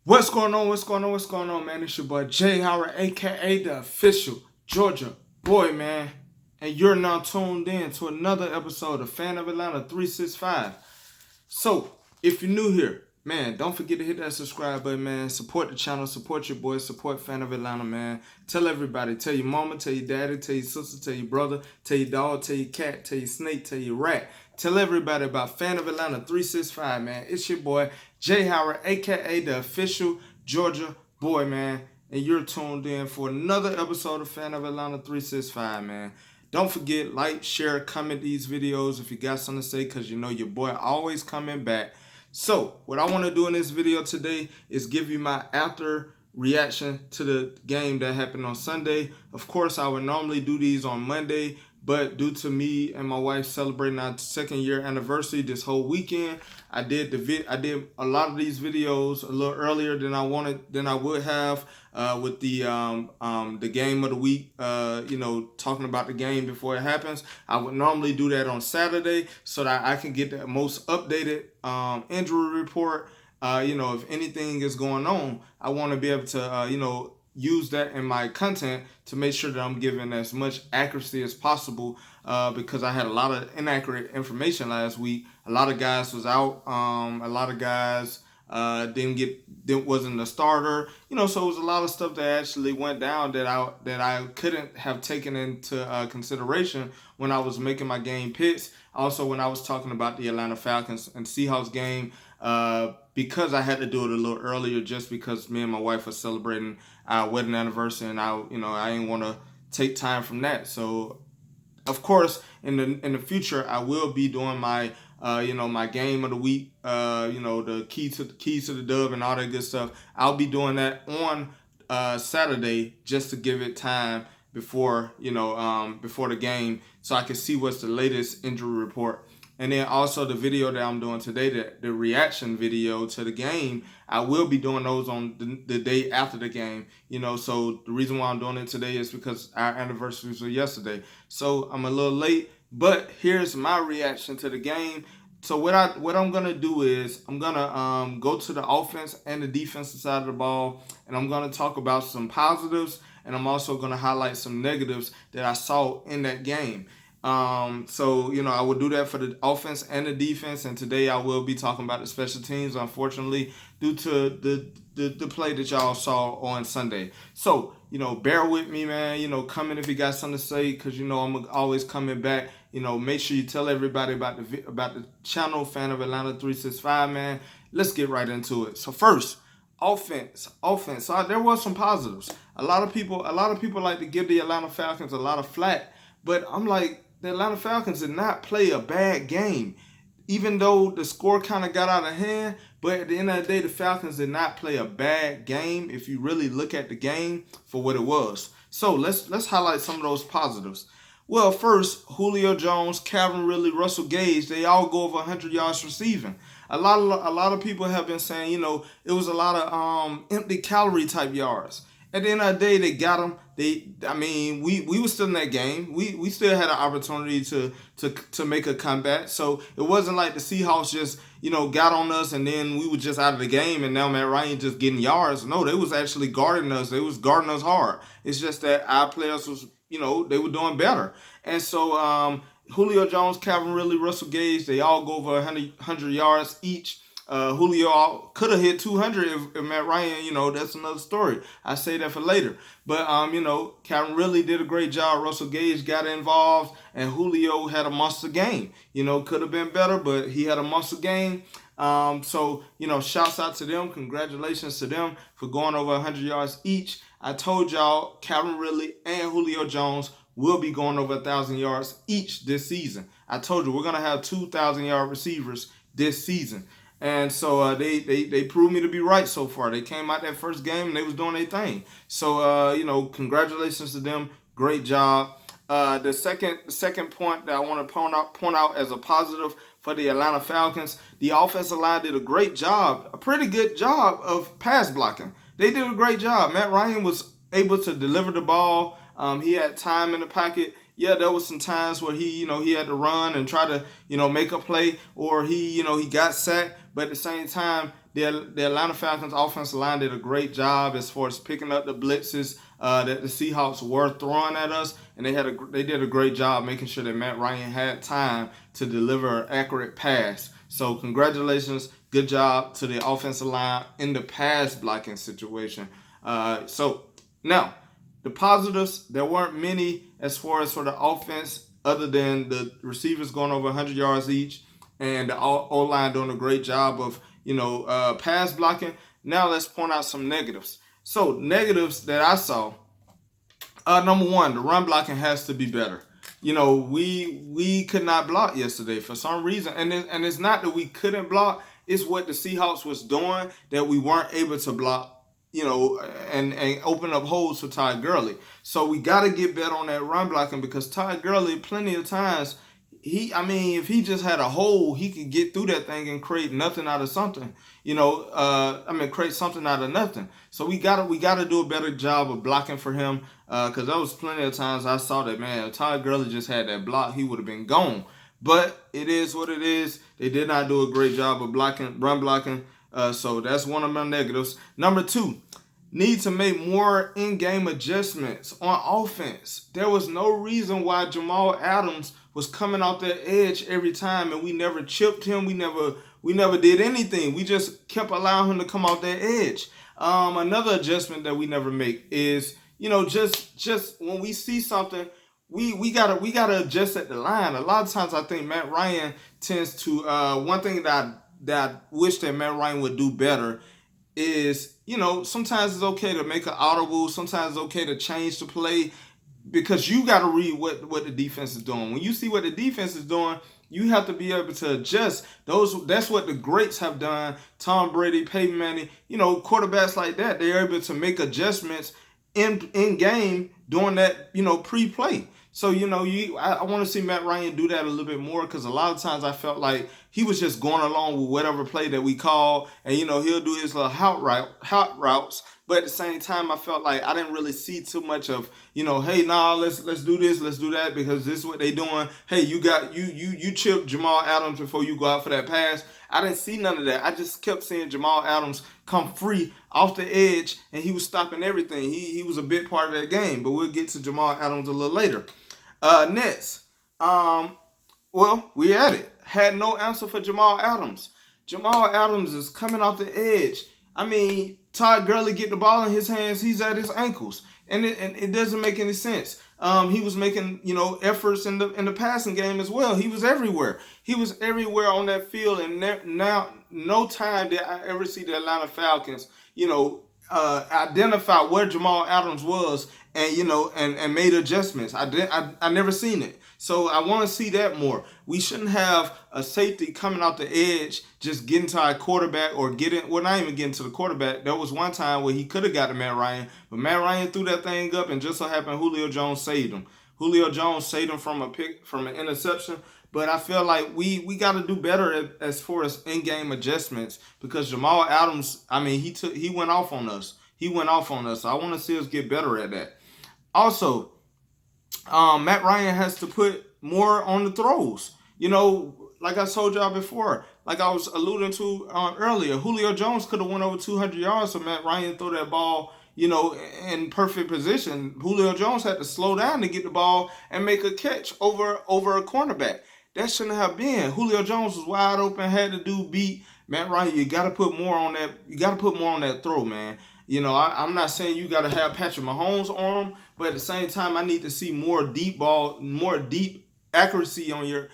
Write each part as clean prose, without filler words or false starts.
What's going on? What's going on, man? It's your boy Jay Howard, aka the official Georgia boy, man. And you're now tuned in to another episode of Fan of Atlanta 365. So, if you're new here, man, don't forget to hit that subscribe button, man. Support the channel, support your boys, support Fan of Atlanta, man. Tell everybody, tell your mama, tell your daddy, tell your sister, tell your brother, tell your dog, tell your cat, tell your snake, tell your rat. Tell everybody about Fan of Atlanta 365, man. It's your boy Jay Howard, aka the official Georgia boy, man. And you're tuned in for another episode of Fan of Atlanta 365, man. Don't forget, like, share, comment these videos if you got something to say, because you know your boy always coming back. So, what I want to do in this video today is give you my after reaction to the game that happened on Sunday. Of course, I would normally do these on Monday, but due to me and my wife celebrating our second year anniversary this whole weekend, I did a lot of these videos a little earlier than I would have with the game of the week. Talking about the game before it happens. I would normally do that on Saturday so that I can get the most updated injury report. If anything is going on, I want to be able to use that in my content to make sure that I'm giving as much accuracy as possible, because I had a lot of inaccurate information last week. A lot of guys was out. A lot of guys wasn't a starter. So it was a lot of stuff that actually went down that I couldn't have taken into consideration when I was making my game picks. Also, when I was talking about the Atlanta Falcons and Seahawks game, because I had to do it a little earlier, just because me and my wife were celebrating our wedding anniversary, and I didn't want to take time from that. So, of course, in the future, I will be doing my my game of the week, the keys to the dub and all that good stuff. I'll be doing that on Saturday just to give it time before before the game, so I can see what's the latest injury report. And then also the video that I'm doing today, the reaction video to the game, I will be doing those on the day after the game. So the reason why I'm doing it today is because our anniversaries were yesterday. So I'm a little late, but here's my reaction to the game. So what I'm gonna do is I'm gonna go to the offense and the defensive side of the ball, and I'm gonna talk about some positives, and I'm also gonna highlight some negatives that I saw in that game. I will do that for the offense and the defense, and today I will be talking about the special teams, unfortunately, due to the play that y'all saw on Sunday. So, bear with me, man. Come in if you got something to say, because, I'm always coming back. Make sure you tell everybody about the channel, Fan of Atlanta 365, man. Let's get right into it. So first, offense. So there was some positives. A lot of people like to give the Atlanta Falcons a lot of flack, but I'm like, the Atlanta Falcons did not play a bad game, even though the score kind of got out of hand. But at the end of the day, the Falcons did not play a bad game if you really look at the game for what it was. So let's highlight some of those positives. Well, first, Julio Jones, Calvin Ridley, Russell Gage, they all go over 100 yards receiving. A lot of people have been saying, it was a lot of empty calorie type yards. At the end of the day, they got them. We were still in that game. We still had an opportunity to make a comeback. So it wasn't like the Seahawks just, got on us and then we were just out of the game and now Matt Ryan just getting yards. No, they was actually guarding us. They was guarding us hard. It's just that our players was, they were doing better. And so Julio Jones, Calvin Ridley, Russell Gage, they all go over 100 yards each. Julio could have hit 200 if Matt Ryan, that's another story. I say that for later. But, Calvin really did a great job. Russell Gage got involved, and Julio had a monster game. Could have been better, but he had a monster game. Shouts out to them. Congratulations to them for going over 100 yards each. I told y'all Calvin Ridley and Julio Jones will be going over 1,000 yards each this season. I told you we're going to have 2,000-yard receivers this season. And so they proved me to be right so far. They came out that first game and they was doing their thing. So congratulations to them. Great job. The second point that I want to point out as a positive for the Atlanta Falcons, the offensive line did a great job, a pretty good job of pass blocking. They did a great job. Matt Ryan was able to deliver the ball. He had time in the pocket. Yeah, there was some times where he had to run and try to, make a play, or he got sacked. But at the same time, the Atlanta Falcons offensive line did a great job as far as picking up the blitzes that the Seahawks were throwing at us, and they did a great job making sure that Matt Ryan had time to deliver an accurate pass. So congratulations, good job to the offensive line in the pass blocking situation. So now the positives, there weren't many as far as for the offense, other than the receivers going over 100 yards each and the O-line doing a great job of pass blocking. Now let's point out some negatives. So negatives that I saw, number one, the run blocking has to be better. We could not block yesterday for some reason, and it's not that we couldn't block. It's what the Seahawks was doing that we weren't able to block. And open up holes for Todd Gurley. So we got to get better on that run blocking, because Todd Gurley, plenty of times, if he just had a hole, he could get through that thing and create nothing out of something. Create something out of nothing. So we gotta do a better job of blocking for him, because there was plenty of times I saw that, man, if Todd Gurley just had that block, he would have been gone. But it is what it is. They did not do a great job of run blocking. So that's one of my negatives. Number two, need to make more in-game adjustments on offense. There was no reason why Jamal Adams was coming off that edge every time, and we never chipped him. We never did anything. We just kept allowing him to come off that edge. Another adjustment that we never make is, just when we see something, we gotta adjust at the line. A lot of times I think Matt Ryan tends to one thing that I wish that Matt Ryan would do better is, sometimes it's okay to make an audible. Sometimes it's okay to change the play, because you got to read what the defense is doing. When you see what the defense is doing, you have to be able to adjust. That's what the greats have done. Tom Brady, Peyton Manning, quarterbacks like that, they're able to make adjustments in game during that, pre-play. So, I want to see Matt Ryan do that a little bit more, because a lot of times I felt like he was just going along with whatever play that we call, and, he'll do his little hot routes. But at the same time, I felt like I didn't really see too much of, hey, let's do this, let's do that, because this is what they doing. Hey, you chip Jamal Adams before you go out for that pass. I didn't see none of that. I just kept seeing Jamal Adams come free off the edge, and he was stopping everything. He was a big part of that game, but we'll get to Jamal Adams a little later. Next, we at it. Had no answer for Jamal Adams. Jamal Adams is coming off the edge. Todd Gurley get the ball in his hands, he's at his ankles, and it doesn't make any sense. He was making efforts in the passing game as well. He was everywhere. He was everywhere on that field, and now no time did I ever see the Atlanta Falcons identify where Jamal Adams was and made adjustments. I never seen it. So I want to see that more. We shouldn't have a safety coming out the edge, just getting to our quarterback not even getting to the quarterback. There was one time where he could have got to Matt Ryan, but Matt Ryan threw that thing up, and just so happened Julio Jones saved him. Julio Jones saved him from an interception. But I feel like we got to do better as far as in-game adjustments, because Jamal Adams, he went off on us. So I want to see us get better at that. Also, Matt Ryan has to put more on the throws. Like I told y'all before, like I was alluding to earlier, Julio Jones could have went over 200 yards, so Matt Ryan threw that ball, in perfect position. Julio Jones had to slow down to get the ball and make a catch over a cornerback. That shouldn't have been. Julio Jones was wide open, had to beat Matt Ryan. You got to put more on that. You got to put more on that throw, man. I'm not saying you got to have Patrick Mahomes on him, but at the same time, I need to see more deep accuracy on your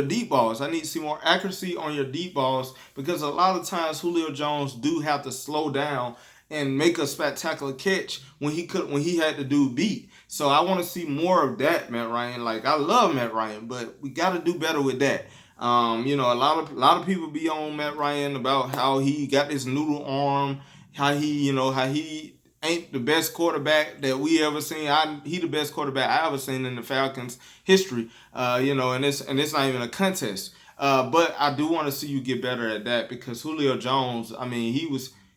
deep balls. I need to see more accuracy on your deep balls, because a lot of times Julio Jones do have to slow down and make a spectacular catch when he had to do beat. So I want to see more of that, Matt Ryan. Like, I love Matt Ryan, but we got to do better with that. A lot of people be on Matt Ryan about how he got this noodle arm, how he ain't the best quarterback that we ever seen. He the best quarterback I ever seen in the Falcons history. And it's not even a contest. But I do want to see you get better at that, because Julio Jones,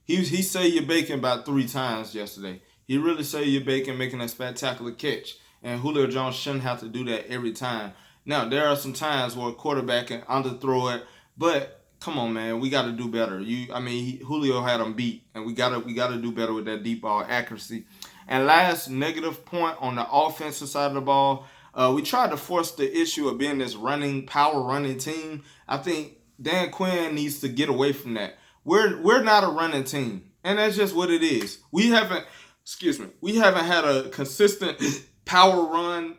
he saved your bacon about 3 times yesterday. He really saved your bacon making a spectacular catch. And Julio Jones shouldn't have to do that every time. Now, there are some times where a quarterback can underthrow it, but come on, man, we got to do better. Julio had him beat, and we gotta do better with that deep ball accuracy. And last negative point on the offensive side of the ball, we tried to force the issue of being this power running team. I think Dan Quinn needs to get away from that. We're not a running team, and that's just what it is. We haven't had a consistent power run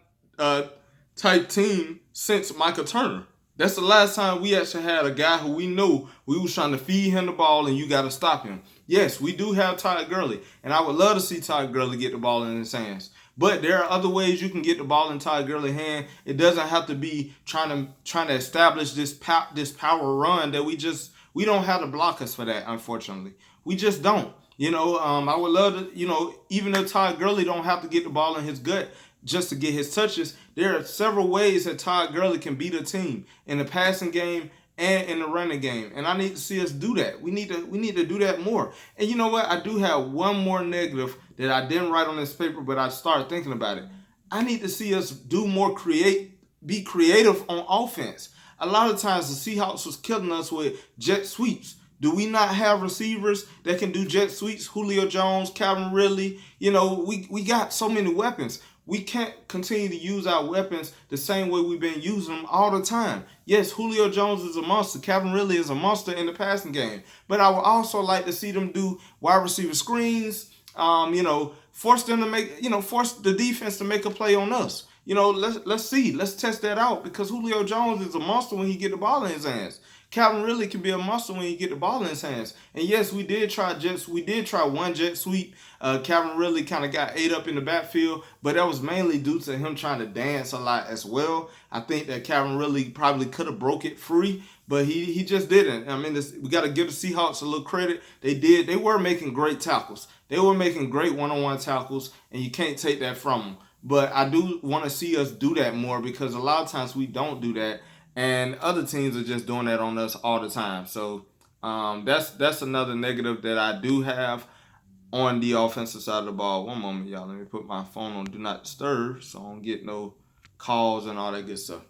type team since Michael Turner. That's the last time we actually had a guy who we knew we was trying to feed him the ball and you got to stop him. Yes, we do have Todd Gurley, and I would love to see Todd Gurley get the ball in his hands. But there are other ways you can get the ball in Todd Gurley's hand. It doesn't have to be trying to establish this power run that we don't have the blockers for that, unfortunately. We just don't. I would love to, even if Todd Gurley don't have to get the ball in his gut just to get his touches, there are several ways that Todd Gurley can beat a team in the passing game and in the running game. And I need to see us do that. We need to do that more. And you know what? I do have one more negative that I didn't write on this paper, but I started thinking about it. I need to see us do more be creative on offense. A lot of times the Seahawks was killing us with jet sweeps. Do we not have receivers that can do jet sweeps? Julio Jones, Calvin Ridley. We got so many weapons. We can't continue to use our weapons the same way we've been using them all the time. Yes, Julio Jones is a monster. Calvin Ridley is a monster in the passing game. But I would also like to see them do wide receiver screens. Force them to force the defense to make a play on us. Let's test that out, because Julio Jones is a monster when he get the ball in his hands. Calvin Ridley can be a monster when he get the ball in his hands. And yes, we did try one jet sweep. Calvin Ridley kind of got ate up in the backfield, but that was mainly due to him trying to dance a lot as well. I think that Calvin Ridley probably could have broke it free, but he just didn't. We got to give the Seahawks a little credit. They were making great tackles. They were making great one-on-one tackles, and you can't take that from them. But I do want to see us do that more, because a lot of times we don't do that. And other teams are just doing that on us all the time. So that's another negative that I do have on the offensive side of the ball. One moment, y'all. Let me put my phone on Do Not Disturb so I don't get no calls and all that good stuff.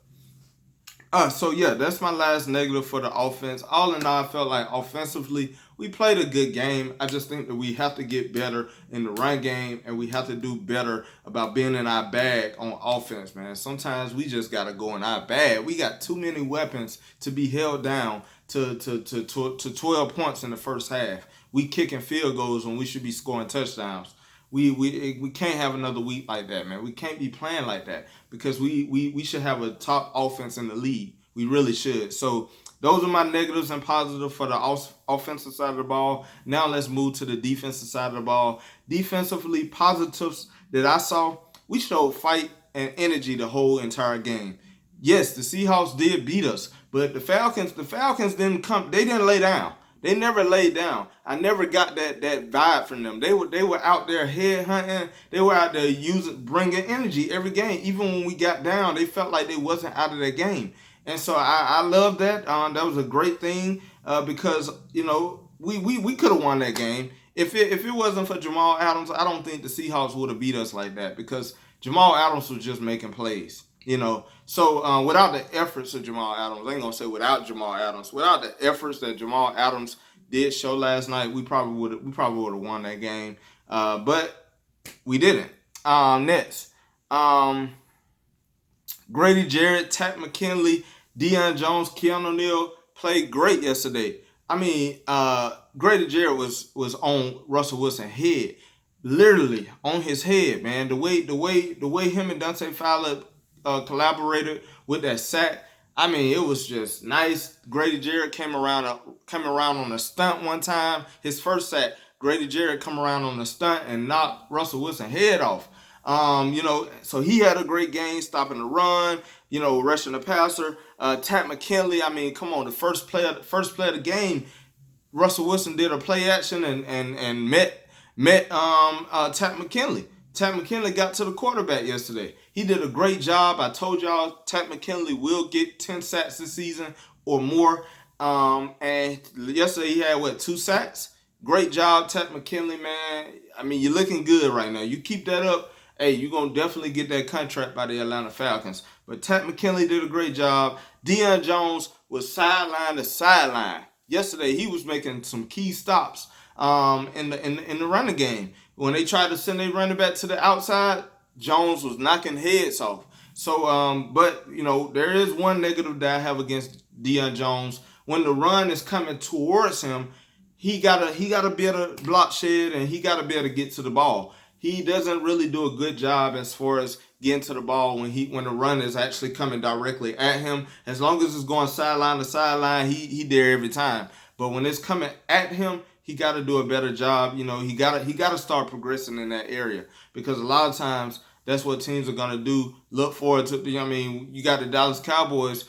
That's my last negative for the offense. All in all, I felt like offensively we played a good game. I just think that we have to get better in the run game, and we have to do better about being in our bag on offense, man. Sometimes we just got to go in our bag. We got too many weapons to be held down to 12 points in the first half. We kicking field goals when we should be scoring touchdowns. We can't have another week like that, man. We can't be playing like that, because we should have a top offense in the league. We really should. So those are my negatives and positives for the offensive side of the ball. Now let's move to the defensive side of the ball. Defensively, positives that I saw: we showed fight and energy the whole entire game. Yes, the Seahawks did beat us, but the Falcons didn't come. They didn't lay down. They never laid down. I never got that vibe from them. They were out there head hunting. They were out there bringing energy every game. Even when we got down, they felt like they wasn't out of their game. And so I love that. That was a great thing, because we could have won that game. If it wasn't for Jamal Adams, I don't think the Seahawks would have beat us like that, because Jamal Adams was just making plays. So without the efforts of Jamal Adams, I ain't gonna say without Jamal Adams, without the efforts that Jamal Adams did show last night, we probably would have won that game. But we didn't. Next, Grady Jarrett, Tat McKinley, Deion Jones, Keanu Neal played great yesterday. Grady Jarrett was on Russell Wilson's head, literally on his head, man. The way him and Dante Fowler collaborated with that sack, it was just nice. Grady Jarrett came around on a stunt one time. His first sack, Grady Jarrett come around on a stunt and knocked Russell Wilson's head off. So he had a great game, stopping the run, rushing the passer. Tat McKinley, come on, the first play of the game, Russell Wilson did a play action and met Tat McKinley. Tat McKinley got to the quarterback yesterday. He did a great job. I told y'all Tat McKinley will get 10 sacks this season or more. And yesterday he had 2 sacks? Great job, Tat McKinley, man. You're looking good right now. You keep that up, hey, you're going to definitely get that contract by the Atlanta Falcons. But Tat McKinley did a great job. Deion Jones was sideline to sideline. Yesterday, he was making some key stops in the running game. When they tried to send their running back to the outside, Jones was knocking heads off. So, but there is one negative that I have against Deion Jones. When the run is coming towards him, he gotta be able to block shed, and he gotta be able to get to the ball. He doesn't really do a good job as far as getting to the ball when the run is actually coming directly at him. As long as it's going sideline to sideline, he there every time. But when it's coming at him, he got to do a better job. He gotta start progressing in that area, because a lot of times that's what teams are gonna do. Look forward to you got the Dallas Cowboys.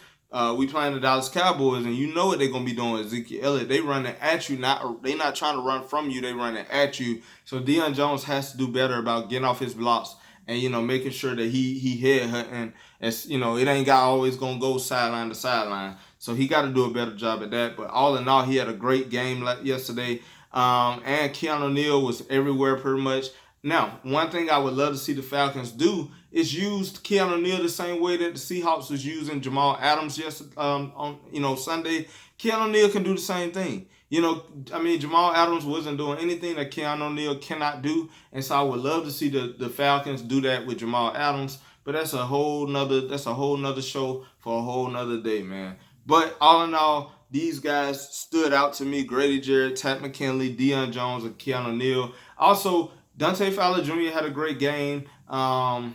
We playing the Dallas Cowboys, and you know what they're gonna be doing. Ezekiel Elliott, they running at you, they not trying to run from you, they running at you. So Deion Jones has to do better about getting off his blocks and making sure that he head hunting. As it ain't got always gonna go sideline to sideline. So he got to do a better job at that. But all in all, he had a great game yesterday. And Keanu Neal was everywhere pretty much. Now, one thing I would love to see the Falcons do is use Keanu Neal the same way that the Seahawks was using Jamal Adams on Sunday. Keanu Neal can do the same thing. Jamal Adams wasn't doing anything that Keanu Neal cannot do, and so I would love to see the Falcons do that with Jamal Adams. But that's a whole nother show for a whole nother day, man. But all in all, these guys stood out to me: Grady Jarrett, Tat McKinley, Deion Jones, and Keanu Neal. Also, Dante Fowler Jr. had a great game. Isaiah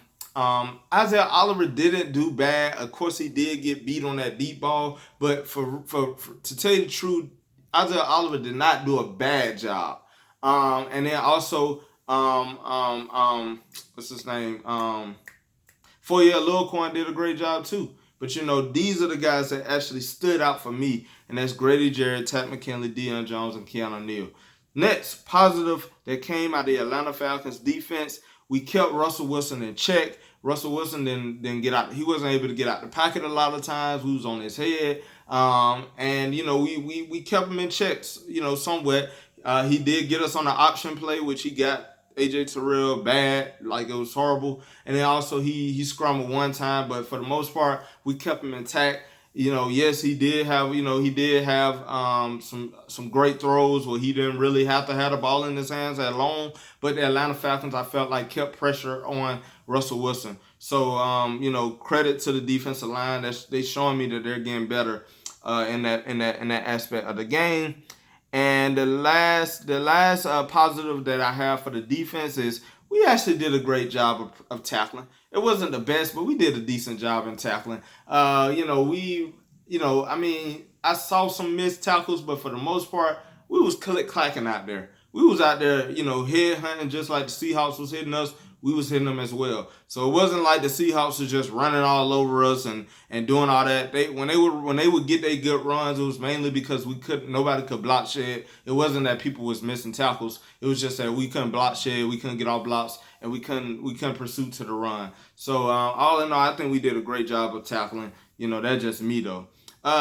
Oliver didn't do bad. Of course, he did get beat on that deep ball. But for to tell you the truth, Isaiah Oliver did not do a bad job. And then also, what's his name? Foye Oluokun did a great job too. But these are the guys that actually stood out for me, and that's Grady Jarrett, Tat McKinley, Deion Jones, and Keanu Neal. Next, positive that came out of the Atlanta Falcons defense, we kept Russell Wilson in check. Russell Wilson didn't get out. He wasn't able to get out the pocket a lot of times. We was on his head. And we kept him in checks, somewhat. He did get us on the option play, which he got AJ Terrell bad, like it was horrible. And then also he scrambled one time, but for the most part, we kept him intact. Yes, he did have some great throws where he didn't really have to have the ball in his hands that long. But the Atlanta Falcons, I felt like, kept pressure on Russell Wilson. So credit to the defensive line. They showing me that they're getting better in that aspect of the game. And the last positive that I have for the defense is we actually did a great job of tackling. It wasn't the best, but we did a decent job in tackling. I saw some missed tackles, but for the most part, we was click-clacking out there. We was out there, head hunting just like the Seahawks was hitting us. We was hitting them as well. So it wasn't like the Seahawks was just running all over us and doing all that. When they would get their good runs, it was mainly because nobody could block shed. It wasn't that people was missing tackles. It was just that we couldn't block shed, we couldn't get off blocks, and we couldn't pursue to the run. So all in all, I think we did a great job of tackling. That's just me though.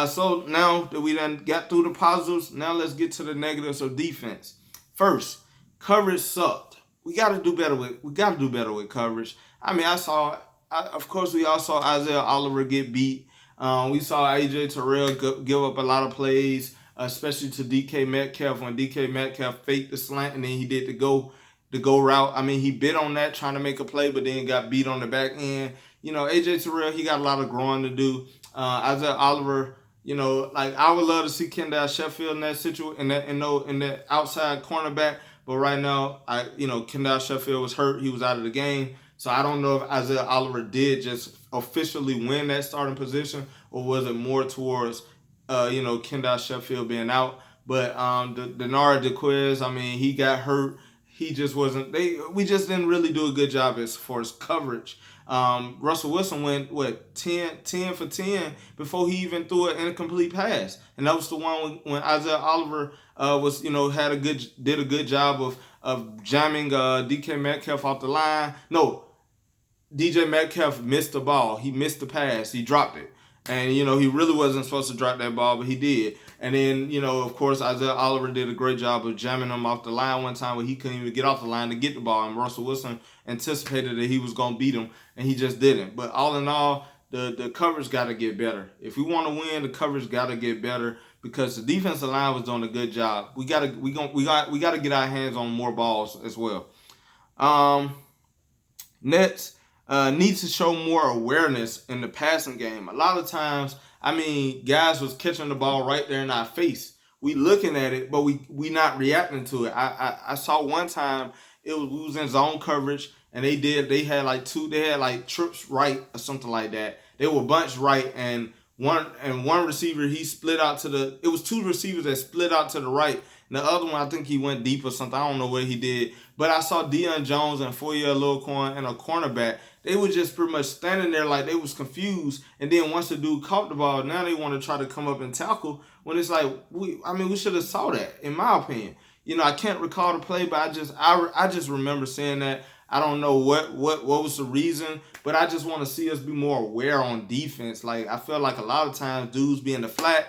So now that we done got through the positives, now let's get to the negatives of defense. First, coverage sucked. We got to do better with coverage. Of course, we all saw Isaiah Oliver get beat. We saw AJ Terrell give up a lot of plays, especially to DK Metcalf when DK Metcalf faked the slant and then he did the go route. He bit on that trying to make a play, but then got beat on the back end. AJ Terrell, he got a lot of growing to do. Isaiah Oliver, I would love to see Kendall Sheffield in that situation, in that outside cornerback. But right now, Kendall Sheffield was hurt. He was out of the game. So I don't know if Isaiah Oliver did just officially win that starting position, or was it more towards, Kendall Sheffield being out. But Denard DeQuez, he got hurt. He just wasn't. We just didn't really do a good job as far as coverage. Russell Wilson went 10 for 10 before he even threw an incomplete pass, and that was the one when Isaiah Oliver did a good job of jamming DK Metcalf off the line. No, DJ Metcalf missed the ball. He missed the pass. He dropped it. And, he really wasn't supposed to drop that ball, but he did. And then, of course, Isaiah Oliver did a great job of jamming him off the line one time where he couldn't even get off the line to get the ball. And Russell Wilson anticipated that he was going to beat him, and he just didn't. But all in all, the coverage got to get better. If we want to win, the coverage got to get better because the defensive line was doing a good job. We got to get our hands on more balls as well. Nets needs to show more awareness in the passing game. A lot of times, guys was catching the ball right there in our face. We looking at it, but we not reacting to it. I saw one time we was in zone coverage and they had like trips right or something like that. They were bunched right and one receiver he split out it was two receivers that split out to the right. And the other one, I think he went deep or something. I don't know what he did. But I saw Deion Jones and Foyer Lilcorn and a cornerback. They were just pretty much standing there like they was confused. And then once the dude caught the ball, now they want to try to come up and tackle. When it's like, we should have saw that, in my opinion. I can't recall the play, but I just remember saying that. I don't know what was the reason, but I just want to see us be more aware on defense. Like, I feel like a lot of times dudes be in the flat,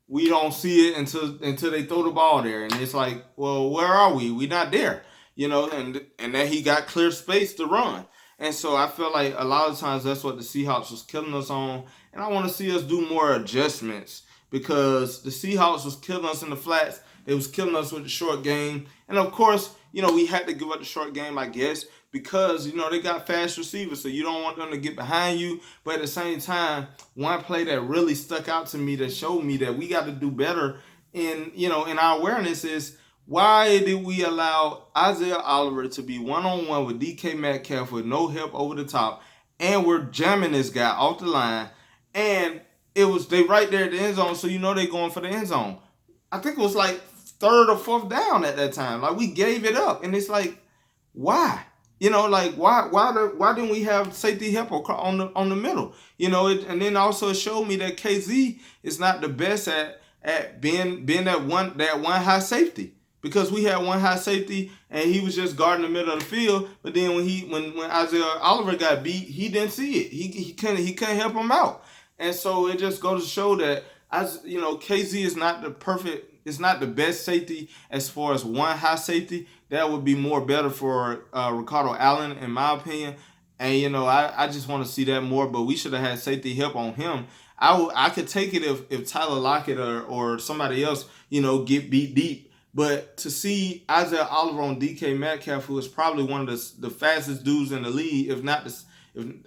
we don't see it until they throw the ball there. And it's like, well, where are we? We're not there. And then he got clear space to run. And so I feel like a lot of times that's what the Seahawks was killing us on. And I want to see us do more adjustments because the Seahawks was killing us in the flats. They was killing us with the short game. And of course, we had to give up the short game, I guess, because, they got fast receivers, so you don't want them to get behind you. But at the same time, one play that really stuck out to me that showed me that we got to do better in our awareness is, why did we allow Isaiah Oliver to be one-on-one with DK Metcalf with no help over the top, and we're jamming this guy off the line, and they right there at the end zone, so they going for the end zone. I think it was like third or fourth down at that time. Like, we gave it up, and it's like, why? Why didn't we have safety help on the middle? And then also it showed me that KZ is not the best at being that one high safety. Because we had one high safety and he was just guarding the middle of the field, but then when Isaiah Oliver got beat, he didn't see it. He couldn't help him out. And so it just goes to show that KZ is not the best safety as far as one high safety. That would be more better for Ricardo Allen, in my opinion. And I just want to see that more, but we should have had safety help on him. I could take it if Tyler Lockett or somebody else, get beat deep. But to see Isaiah Oliver on DK Metcalf, who is probably one of the fastest dudes in the league, if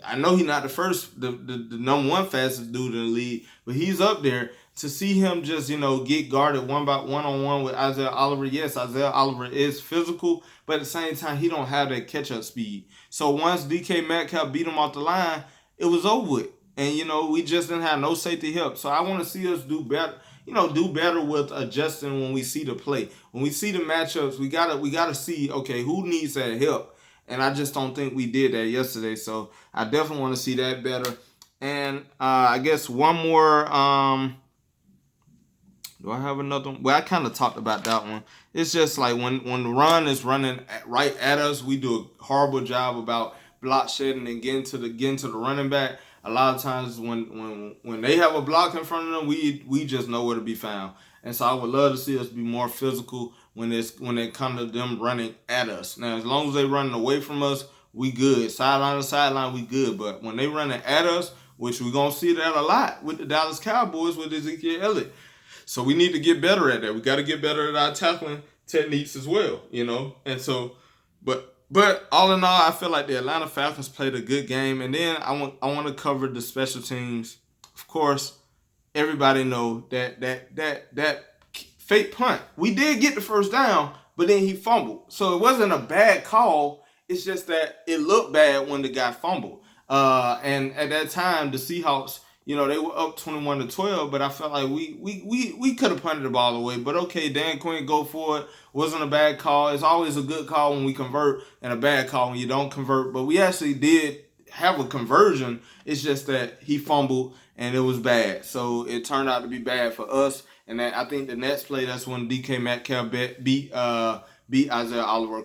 I know he's not the number one fastest dude in the league, but he's up there. To see him just, get guarded one-on-one with Isaiah Oliver. Yes, Isaiah Oliver is physical, but at the same time, he don't have that catch-up speed. So once DK Metcalf beat him off the line, it was over with. And, we just didn't have no safety help. So I want to see us do better. Do better with adjusting when we see the play. When we see the matchups, we gotta see, okay, who needs that help? And I just don't think we did that yesterday. So I definitely want to see that better. And I guess one more. Do I have another one? Well, I kind of talked about that one. It's just like when the run is running right at us, we do a horrible job about block shedding and getting to the running back. A lot of times when they have a block in front of them, we just know where to be found. And so I would love to see us be more physical when it comes to them running at us. Now, as long as they running away from us, we good. Sideline to sideline, we good. But when they running at us, which we're going to see that a lot with the Dallas Cowboys with Ezekiel Elliott. So we need to get better at that. We got to get better at our tackling techniques as well, And so, but all in all, I feel like the Atlanta Falcons played a good game. And then I want to cover the special teams. Of course, everybody know that fake punt. We did get the first down, but then he fumbled. So it wasn't a bad call. It's just that it looked bad when the guy fumbled. And at that time, the Seahawks, they were up 21-12, but I felt like we could have punted the ball away. But okay, Dan Quinn, go for it. Wasn't a bad call. It's always a good call when we convert and a bad call when you don't convert. But we actually did have a conversion. It's just that he fumbled and it was bad. So it turned out to be bad for us. And I think the next play, that's when DK Metcalf beat Isaiah Oliver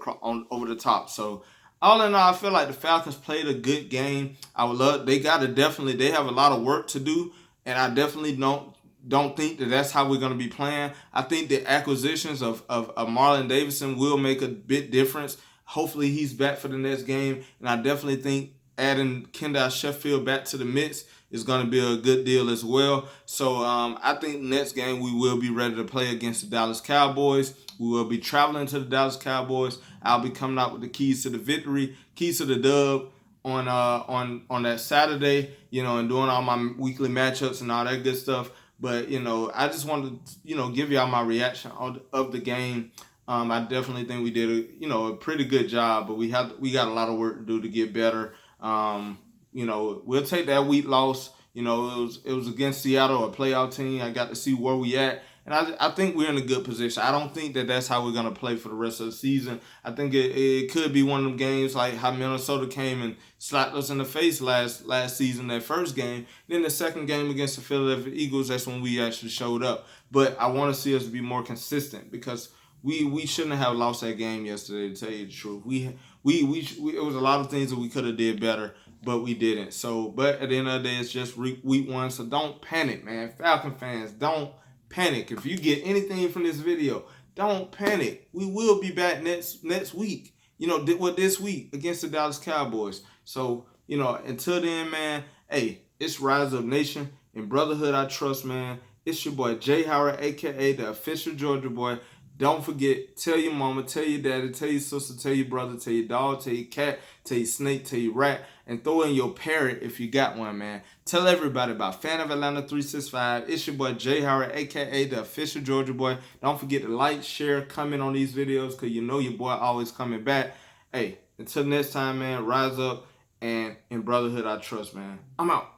over the top. So all in all, I feel like the Falcons played a good game. They have a lot of work to do, and I definitely don't think that's how we're going to be playing. I think the acquisitions of Marlon Davidson will make a bit difference. Hopefully he's back for the next game, and I definitely think adding Kendall Sheffield back to the mix is going to be a good deal as well. So I think next game we will be ready to play against the Dallas Cowboys. We will be traveling to the Dallas Cowboys. I'll be coming out with the keys to the victory, keys to the dub on that Saturday, and doing all my weekly matchups and all that good stuff. But I just wanted to give y'all my reaction of the game. I definitely think we did a pretty good job, but we got a lot of work to do to get better. We'll take that week loss. It was against Seattle, a playoff team. I got to see where we at. And I think we're in a good position. I don't think that that's how we're going to play for the rest of the season. I think it could be one of them games like how Minnesota came and slapped us in the face last season, that first game. Then the second game against the Philadelphia Eagles, that's when we actually showed up. But I want to see us be more consistent because we shouldn't have lost that game yesterday, to tell you the truth. It was a lot of things that we could have did better, but we didn't. So, but at the end of the day, it's just week one. So don't panic, man. Falcon fans, don't panic. If you get anything from this video, don't panic. We will be back next week. This week against the Dallas Cowboys. So, until then, man, hey, it's Rise Up Nation. In brotherhood, I trust, man. It's your boy, Jay Howard, a.k.a. the official Georgia boy. Don't forget, tell your mama, tell your daddy, tell your sister, tell your brother, tell your dog, tell your cat, tell your snake, tell your rat, and throw in your parrot if you got one, man. Tell everybody about FanOfAtlanta365. It's your boy, Jay Howard, a.k.a. the official Georgia boy. Don't forget to like, share, comment on these videos because you know your boy always coming back. Hey, until next time, man, rise up, and in brotherhood I trust, man. I'm out.